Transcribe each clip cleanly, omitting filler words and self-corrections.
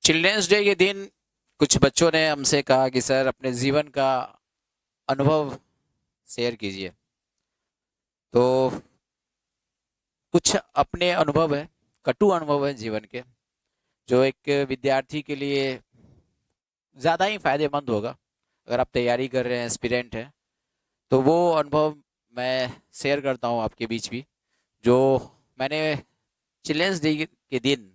Children's day के दिन कुछ बच्चों ने हमसे कहा कि सर अपने जीवन का अनुभव शेयर कीजिए। तो कुछ अपने अनुभव है, कटु अनुभव है जीवन के, जो एक विद्यार्थी के लिए ज़्यादा ही फायदेमंद होगा अगर आप तैयारी कर रहे हैं, एस्पिरेंट हैं। तो वो अनुभव मैं शेयर करता हूँ आपके बीच भी, जो मैंने चिल्ड्रंस डे के दिन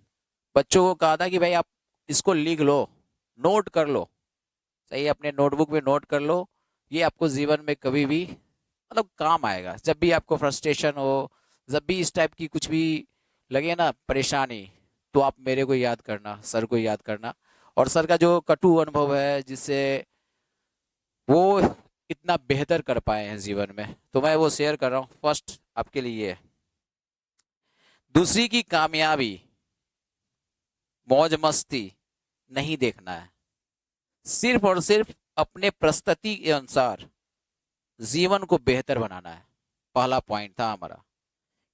बच्चों को कहा था कि भाई आप इसको लिख लो, नोट कर लो, सही, अपने नोटबुक में नोट कर लो। ये आपको जीवन में कभी भी मतलब काम आएगा। जब भी आपको फ्रस्ट्रेशन हो, जब भी इस टाइप की कुछ भी लगे ना परेशानी, तो आप मेरे को याद करना, सर को याद करना। और सर का जो कटु अनुभव है जिससे वो इतना बेहतर कर पाए हैं जीवन में, तो मैं वो शेयर कर रहा हूँ। फर्स्ट आपके लिए है, दूसरी की कामयाबी मौज मस्ती नहीं देखना है, सिर्फ और सिर्फ अपने प्रस्तुति के अनुसार जीवन को बेहतर बनाना है। पहला पॉइंट था हमारा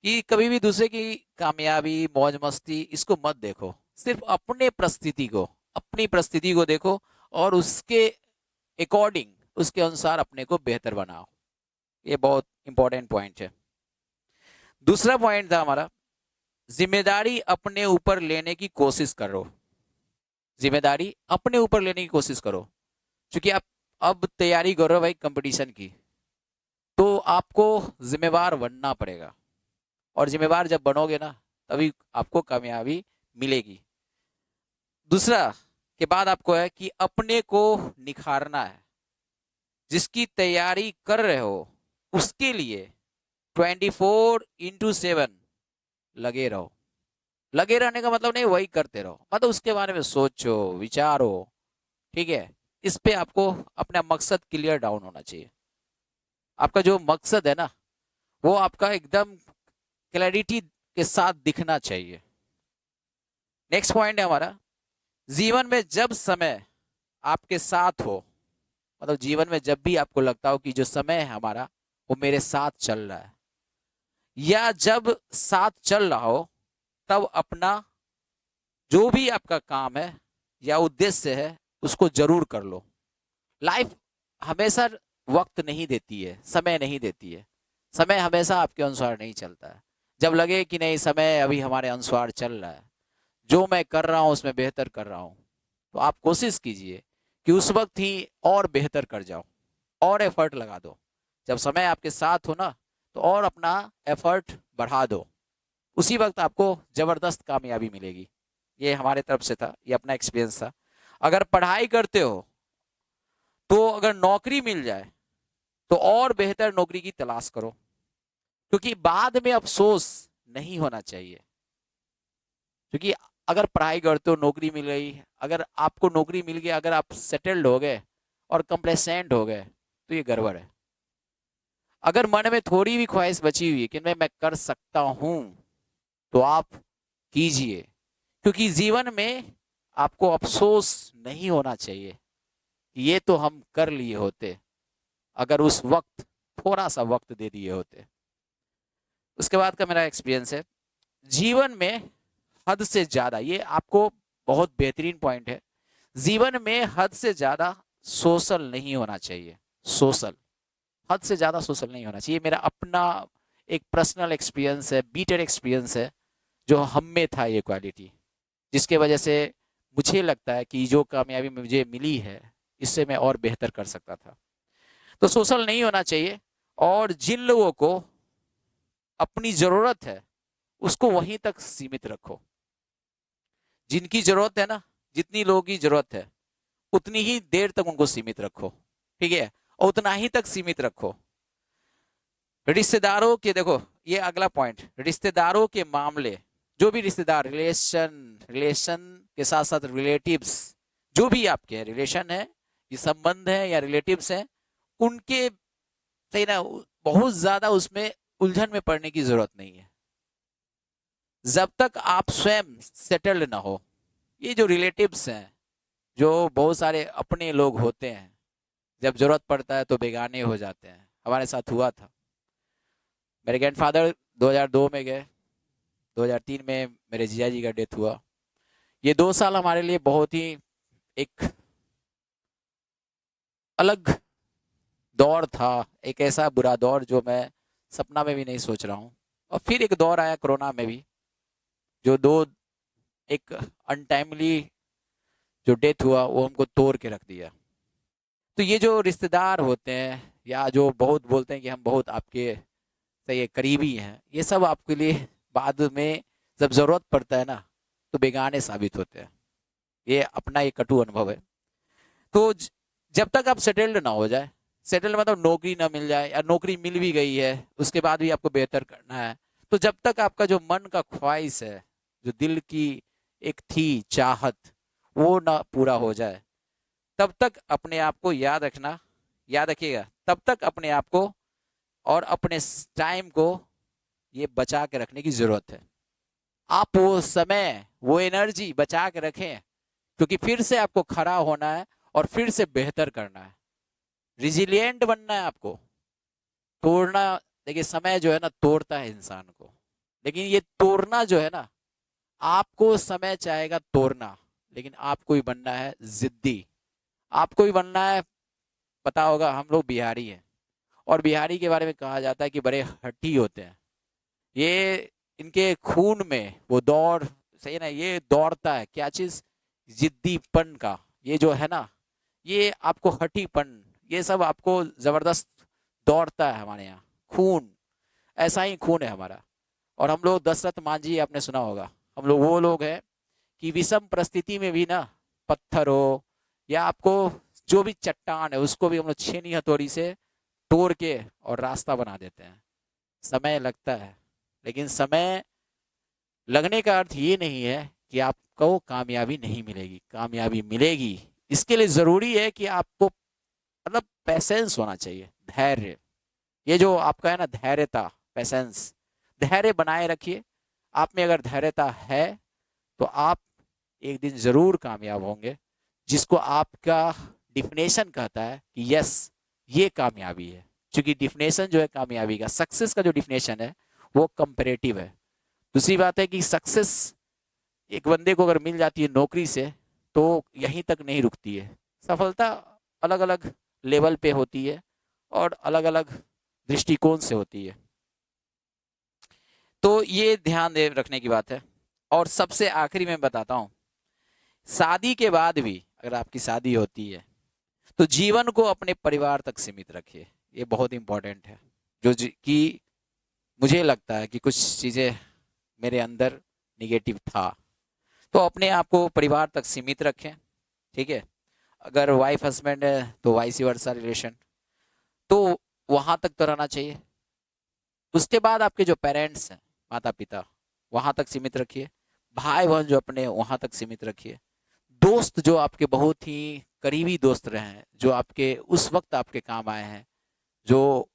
कि कभी भी दूसरे की कामयाबी मौज मस्ती इसको मत देखो, सिर्फ अपने परिस्थिति को, अपनी परिस्थिति को देखो और उसके अकॉर्डिंग, उसके अनुसार अपने को बेहतर बनाओ। ये बहुत इंपॉर्टेंट पॉइंट है। दूसरा पॉइंट था हमारा, जिम्मेदारी अपने ऊपर लेने की कोशिश करो। जिम्मेदारी अपने ऊपर लेने की कोशिश करो, क्योंकि आप अब तैयारी कर रहे हो भाई कंपटीशन की, तो आपको जिम्मेवार बनना पड़ेगा। और जिम्मेवार जब बनोगे ना, तभी आपको कामयाबी मिलेगी। दूसरा के बाद आपको है कि अपने को निखारना है। जिसकी तैयारी कर रहे हो उसके लिए 24/7 लगे रहो। लगे रहने का मतलब नहीं वही करते रहो, मतलब उसके बारे में सोचो, विचारो, ठीक है। इस पे आपको अपना मकसद क्लियर डाउन होना चाहिए। आपका जो मकसद है ना, वो आपका एकदम क्लैरिटी के साथ दिखना चाहिए। नेक्स्ट पॉइंट है हमारा, जीवन में जब समय आपके साथ हो, मतलब जीवन में जब भी आपको लगता हो कि जो समय है हमारा वो मेरे साथ चल रहा है, या जब साथ चल रहा हो, तब अपना जो भी आपका काम है या उद्देश्य है उसको जरूर कर लो। लाइफ हमेशा वक्त नहीं देती है, समय नहीं देती है। समय हमेशा आपके अनुसार नहीं चलता है। जब लगे कि नहीं समय अभी हमारे अनुसार चल रहा है, जो मैं कर रहा हूँ उसमें बेहतर कर रहा हूँ, तो आप कोशिश कीजिए कि उस वक्त ही और बेहतर कर जाओ, और एफर्ट लगा दो। जब समय आपके साथ हो ना, तो और अपना एफर्ट बढ़ा दो, उसी वक्त आपको जबरदस्त कामयाबी मिलेगी। ये हमारे तरफ से था, ये अपना एक्सपीरियंस था। अगर पढ़ाई करते हो तो अगर नौकरी मिल जाए तो और बेहतर नौकरी की तलाश करो, क्योंकि बाद में अफसोस नहीं होना चाहिए। क्योंकि अगर पढ़ाई करते हो, नौकरी मिल गई, अगर आपको नौकरी मिल गई, अगर आप सेटल्ड हो गए और कंप्लेसेंट हो गए, तो ये गड़बड़ है। अगर मन में थोड़ी भी ख्वाहिश बची हुई है कि मैं कर सकता हूं, तो आप कीजिए, क्योंकि जीवन में आपको अफसोस नहीं होना चाहिए कि ये तो हम कर लिए होते, अगर उस वक्त थोड़ा सा वक्त दे दिए होते। उसके बाद का मेरा एक्सपीरियंस है, जीवन में हद से ज्यादा, ये आपको बहुत बेहतरीन पॉइंट है, जीवन में हद से ज्यादा सोशल नहीं होना चाहिए। सोशल, हद से ज्यादा सोशल नहीं होना चाहिए। मेरा अपना एक पर्सनल एक्सपीरियंस है, बीटर एक्सपीरियंस है, जो हम में था ये क्वालिटी, जिसके वजह से मुझे लगता है कि जो कामयाबी मुझे मिली है, इससे मैं और बेहतर कर सकता था। तो सोशल नहीं होना चाहिए, और जिन लोगों को अपनी जरूरत है उसको वहीं तक सीमित रखो। जिनकी जरूरत है ना, जितनी लोगों की जरूरत है उतनी ही देर तक उनको सीमित रखो, ठीक है, और उतना ही तक सीमित रखो। रिश्तेदारों के, देखो ये अगला पॉइंट, रिश्तेदारों के मामले, जो भी रिश्तेदार, रिलेशन के साथ साथ रिलेटिव्स, जो भी आपके रिलेशन है, ये संबंध है या रिलेटिव्स है, उनके, सही ना, बहुत ज्यादा उसमें उलझन में पड़ने की जरूरत नहीं है, जब तक आप स्वयं सेटल्ड ना हो। ये जो रिलेटिव्स हैं, जो बहुत सारे अपने लोग होते हैं, जब जरूरत पड़ता है तो बेगाने हो जाते हैं। हमारे साथ हुआ था। मेरे ग्रैंडफादर 2002 में गए, 2003 में मेरे जिया जी का डेथ हुआ। ये 2 साल हमारे लिए बहुत ही एक अलग दौर था, एक ऐसा बुरा दौर जो मैं सपना में भी नहीं सोच रहा हूँ। और फिर एक दौर आया कोरोना में भी, जो दो एक अनटाइमली जो डेथ हुआ वो हमको तोड़ के रख दिया। तो ये जो रिश्तेदार होते हैं या जो बहुत बोलते हैं कि हम बहुत आपके सही करीबी हैं, ये सब आपके लिए बाद में जब जरूरत पड़ता है ना तो बेगाने साबित होते हैं। ये अपना एक कटु अनुभव है। तो जब तक आप सेटल्ड ना हो जाए, सेटल्ड मतलब नौकरी ना मिल जाए या नौकरी मिल भी गई है उसके बाद भी आपको बेहतर करना है, तो जब तक आपका जो मन का ख्वाहिश है, जो दिल की एक थी चाहत, वो ना पूरा हो जाए, तब तक अपने आप को याद रखना, याद रखिएगा, तब तक अपने आप को और अपने टाइम को ये बचा के रखने की जरूरत है। आप वो समय, वो एनर्जी बचा के रखें, क्योंकि फिर से आपको खड़ा होना है और फिर से बेहतर करना है, रिजिलियंट बनना है आपको। तोड़ना, देखिए समय जो है ना तोड़ता है इंसान को, लेकिन ये तोड़ना जो है ना, आपको समय चाहेगा तोड़ना, लेकिन आपको ही बनना है जिद्दी, आपको ही बनना है। पता होगा हम लोग बिहारी हैं, और बिहारी के बारे में कहा जाता है कि बड़े हठी होते हैं। ये इनके खून में वो दौड़, सही है ना, ये दौड़ता है क्या चीज, जिद्दीपन का। ये जो है ना, ये आपको हठीपन, ये सब आपको जबरदस्त दौड़ता है हमारे यहाँ खून, ऐसा ही खून है हमारा। और हम लोग दशरथ मांझी आपने सुना होगा, हम लोग वो लोग हैं कि विषम परिस्थिति में भी ना, पत्थर हो या आपको जो भी चट्टान है उसको भी हम लोग छेनी हथौड़ी से तोड़ के और रास्ता बना देते हैं। समय लगता है, लेकिन समय लगने का अर्थ ये नहीं है कि आपको कामयाबी नहीं मिलेगी, कामयाबी मिलेगी। इसके लिए जरूरी है कि आपको मतलब पैसेंस होना चाहिए, धैर्य। ये जो आपका है ना धैर्यता, पैसेंस, धैर्य बनाए रखिए। आप में अगर धैर्यता है तो आप एक दिन जरूर कामयाब होंगे, जिसको आपका डिफिनेशन कहता है कि यस ये कामयाबी है। क्योंकि डिफिनेशन जो है कामयाबी का, सक्सेस का जो डिफिनेशन है वो कंपेरेटिव है। दूसरी बात है कि सक्सेस एक बंदे को अगर मिल जाती है नौकरी से तो यहीं तक नहीं रुकती है। सफलता अलग अलग लेवल पे होती है और अलग अलग दृष्टिकोण से होती है। तो ये ध्यान दे रखने की बात है। और सबसे आखिरी में बताता हूँ, शादी के बाद भी अगर आपकी शादी होती है तो जीवन को अपने परिवार तक सीमित रखिए। ये बहुत इंपॉर्टेंट है। कि मुझे लगता है कि कुछ चीज़ें मेरे अंदर निगेटिव था, तो अपने आप को परिवार तक सीमित रखें। ठीक है, अगर वाइफ हस्बैंड है तो वाइस वर्सा रिलेशन, तो वहाँ तक तो रहना चाहिए। उसके बाद आपके जो पेरेंट्स हैं, माता पिता, वहाँ तक सीमित रखिए। भाई बहन जो अपने, वहाँ तक सीमित रखिए। दोस्त जो आपके बहुत ही करीबी दोस्त रहे हैं, जो आपके उस वक्त आपके काम आए हैं, जो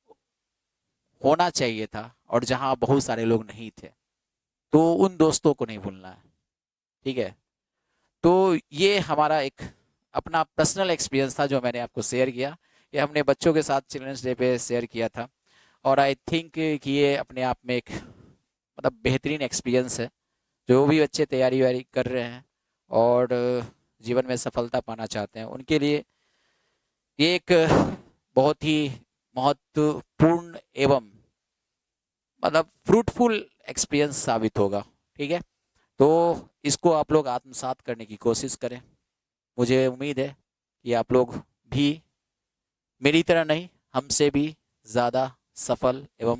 होना चाहिए था और जहाँ बहुत सारे लोग नहीं थे, तो उन दोस्तों को नहीं भूलना है। ठीक है, तो ये हमारा एक अपना पर्सनल एक्सपीरियंस था जो मैंने आपको शेयर किया। ये हमने बच्चों के साथ चिल्ड्रंस डे पे शेयर किया था, और आई थिंक कि ये अपने आप में एक मतलब बेहतरीन एक्सपीरियंस है। जो भी बच्चे तैयारी वारी कर रहे हैं और जीवन में सफलता पाना चाहते हैं, उनके लिए ये एक बहुत ही महत्वपूर्ण एवं मतलब फ्रूटफुल एक्सपीरियंस साबित होगा। ठीक है, तो इसको आप लोग आत्मसात करने की कोशिश करें। मुझे उम्मीद है कि आप लोग भी मेरी तरह नहीं, हमसे भी ज़्यादा सफल एवं